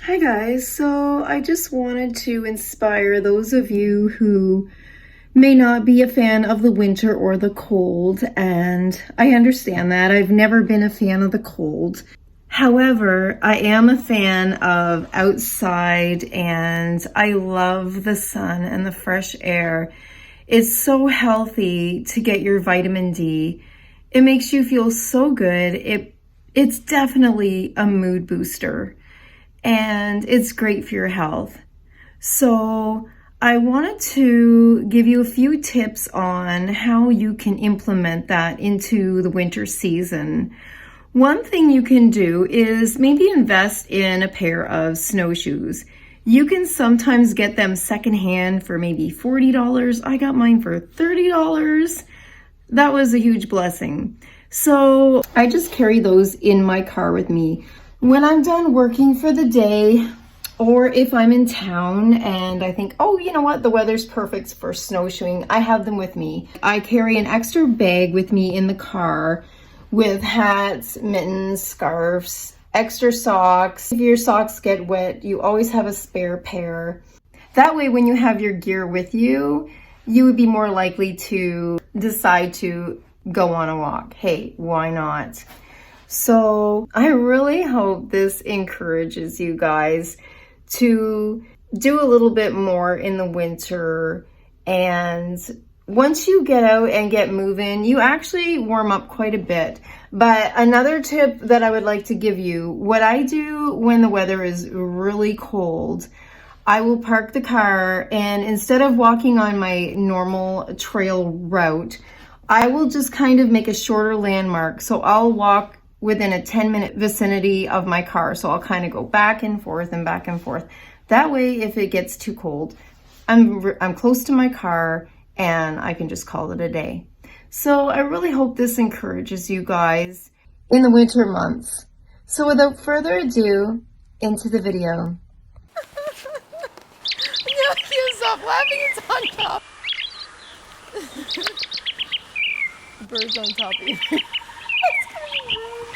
Hi guys, so I just wanted to inspire those of you who may not be a fan of the winter or the cold, and I understand that. I've never been a fan of the cold. However, I am a fan of outside and I love the sun and the fresh air. It's so healthy to get your vitamin D. It makes you feel so good. It's definitely a mood booster and it's great for your health. So I wanted to give you a few tips on how you can implement that into the winter season. One thing you can do is maybe invest in a pair of snowshoes. You can sometimes get them secondhand for maybe $40. I got mine for $30. That was a huge blessing. So I just carry those in my car with me. When I'm done working for the day, or if I'm in town and I think, oh, you know what, the weather's perfect for snowshoeing, I have them with me. I carry an extra bag with me in the car with hats, mittens, scarves, extra socks. If your socks get wet, you always have a spare pair. That way, when you have your gear with you, you would be more likely to decide to go on a walk. Hey, why not? So I really hope this encourages you guys to do a little bit more in the winter. And once you get out and get moving, you actually warm up quite a bit. But another tip that I would like to give you, what I do when the weather is really cold, I will park the car and instead of walking on my normal trail route, I will just kind of make a shorter landmark. So I'll walk within a 10-minute vicinity of my car. So I'll kind of go back and forth and back and forth. That way, if it gets too cold, I'm close to my car and I can just call it a day. So I really hope this encourages you guys in the winter months. So without further ado, into the video. No, you stop laughing. It's on top. The bird's on top of you. That's kind of rude.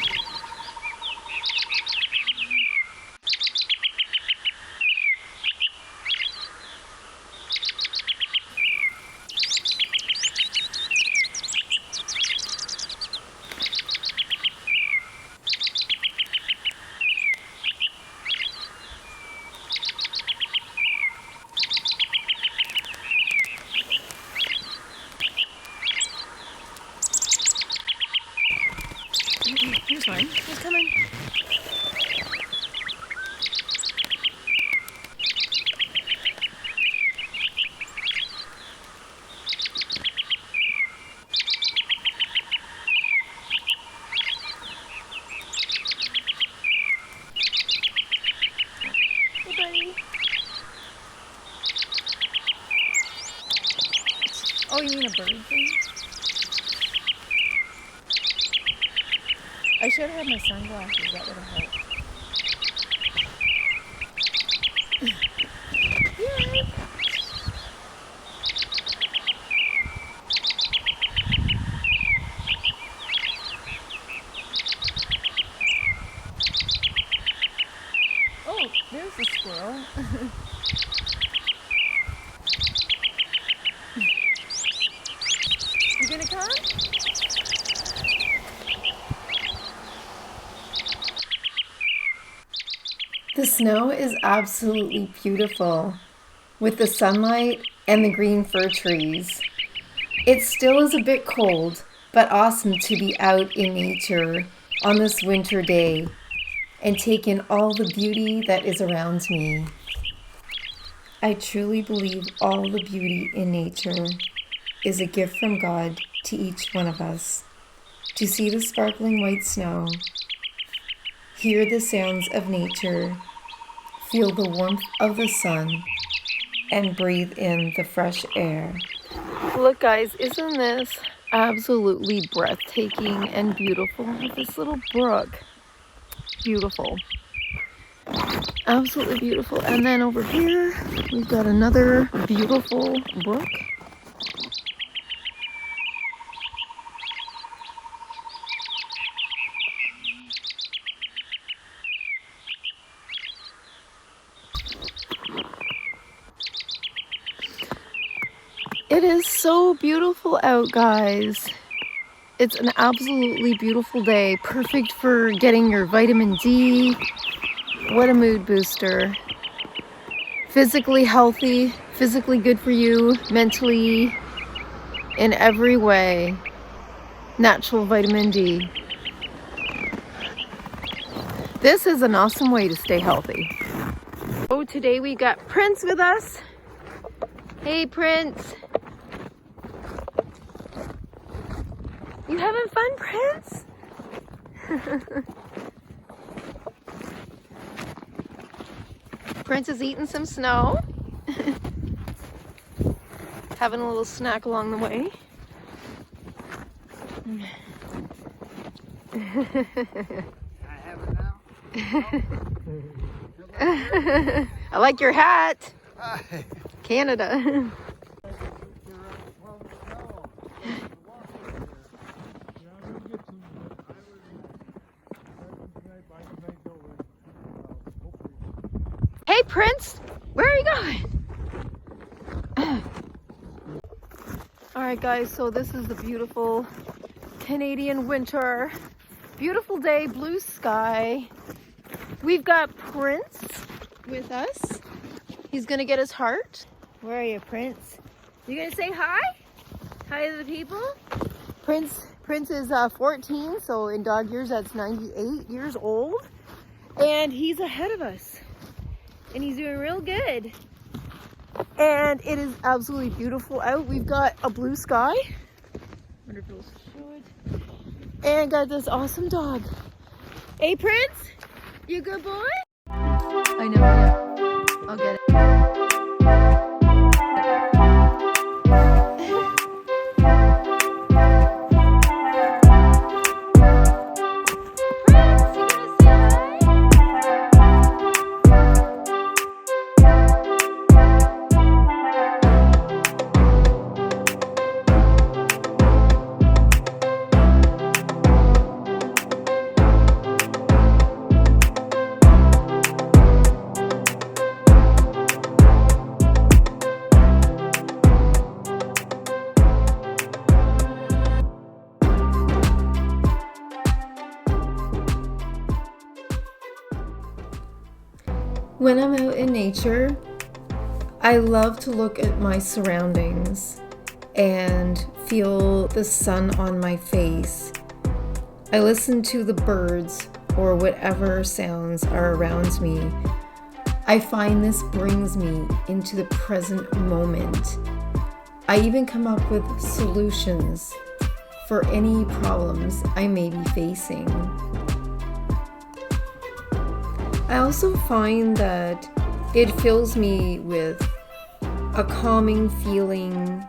Here's one. He's coming. Hey, buddy. Oh, you mean a bird thing? I should have had my sunglasses. That would have helped. Yay! Oh, there's a squirrel. You gonna come? The snow is absolutely beautiful with the sunlight and the green fir trees. It still is a bit cold, but awesome to be out in nature on this winter day and take in all the beauty that is around me. I truly believe all the beauty in nature is a gift from God to each one of us. To see the sparkling white snow, hear the sounds of nature, feel the warmth of the sun, and breathe in the fresh air. Look guys, isn't this absolutely breathtaking and beautiful? This little brook. Beautiful. Absolutely beautiful. And then over here, we've got another beautiful brook. It is so beautiful out, guys. It's an absolutely beautiful day. Perfect for getting your vitamin D. What a mood booster. Physically healthy, physically good for you, mentally, in every way. Natural vitamin D. This is an awesome way to stay healthy. Oh, today we got Prince with us. Hey, Prince. You having fun, Prince? Prince is eating some snow. Having a little snack along the way. I have it now. I like your hat. Canada. Hey, Prince, where are you going? All right, guys, so this is the beautiful Canadian winter. Beautiful day, blue sky. We've got Prince with us. He's gonna get his heart. Where are you, Prince? You gonna say hi? Hi to the people? Prince is 14, so in dog years, that's 98 years old. And he's ahead of us. And he's doing real good. And it is absolutely beautiful out. We've got a blue sky. Wonder if it'll show it. And got this awesome dog. Hey, Prince, you a good boy? I know, yeah. I'll get it. When I'm out in nature, I love to look at my surroundings and feel the sun on my face. I listen to the birds or whatever sounds are around me. I find this brings me into the present moment. I even come up with solutions for any problems I may be facing. I also find that it fills me with a calming feeling,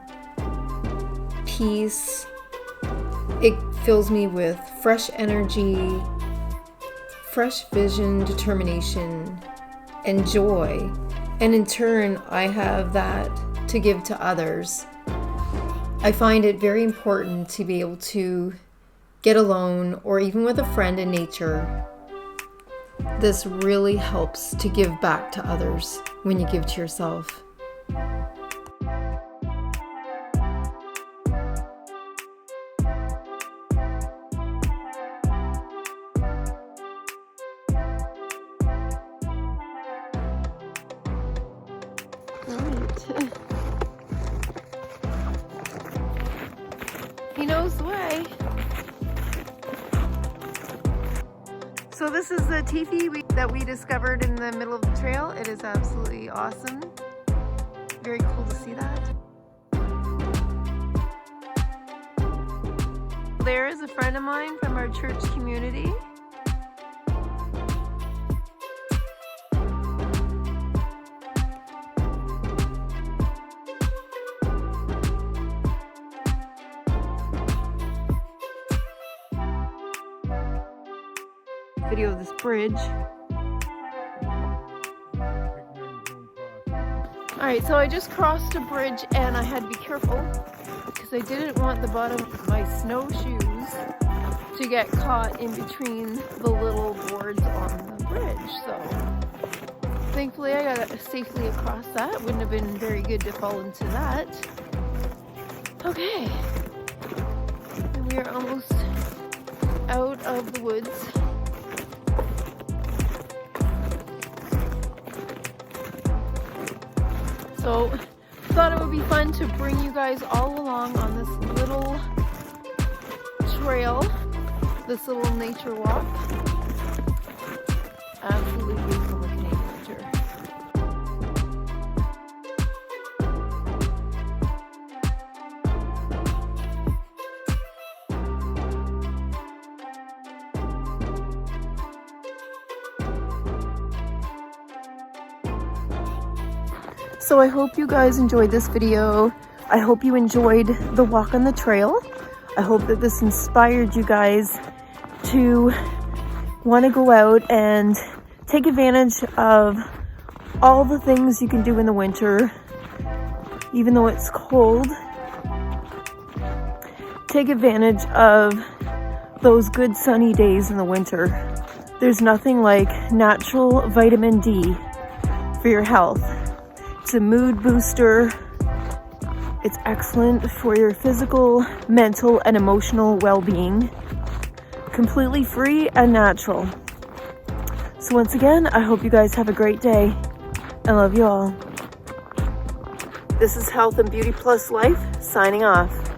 peace. It fills me with fresh energy, fresh vision, determination, and joy. And in turn, I have that to give to others. I find it very important to be able to get alone or even with a friend in nature. This really helps to give back to others when you give to yourself. He knows the way. So this is the teepee that we discovered in the middle of the trail. It is absolutely awesome. Very cool to see that. There is a friend of mine from our church community. Video of this bridge. Alright, so I just crossed a bridge and I had to be careful because I didn't want the bottom of my snowshoes to get caught in between the little boards on the bridge. So thankfully I got safely across that. Wouldn't have been very good to fall into that. Okay. We are almost out of the woods. So, thought it would be fun to bring you guys all along on this little trail, this little nature walk. Absolutely beautiful the Canadian winter. So I hope you guys enjoyed this video. I hope you enjoyed the walk on the trail. I hope that this inspired you guys to want to go out and take advantage of all the things you can do in the winter, even though it's cold. Take advantage of those good sunny days in the winter. There's nothing like natural vitamin D for your health. It's a mood booster. It's excellent for your physical, mental, and emotional well-being. Completely free and natural. So once again, I hope you guys have a great day. I love you all. This is Health and Beauty Plus Life, signing off.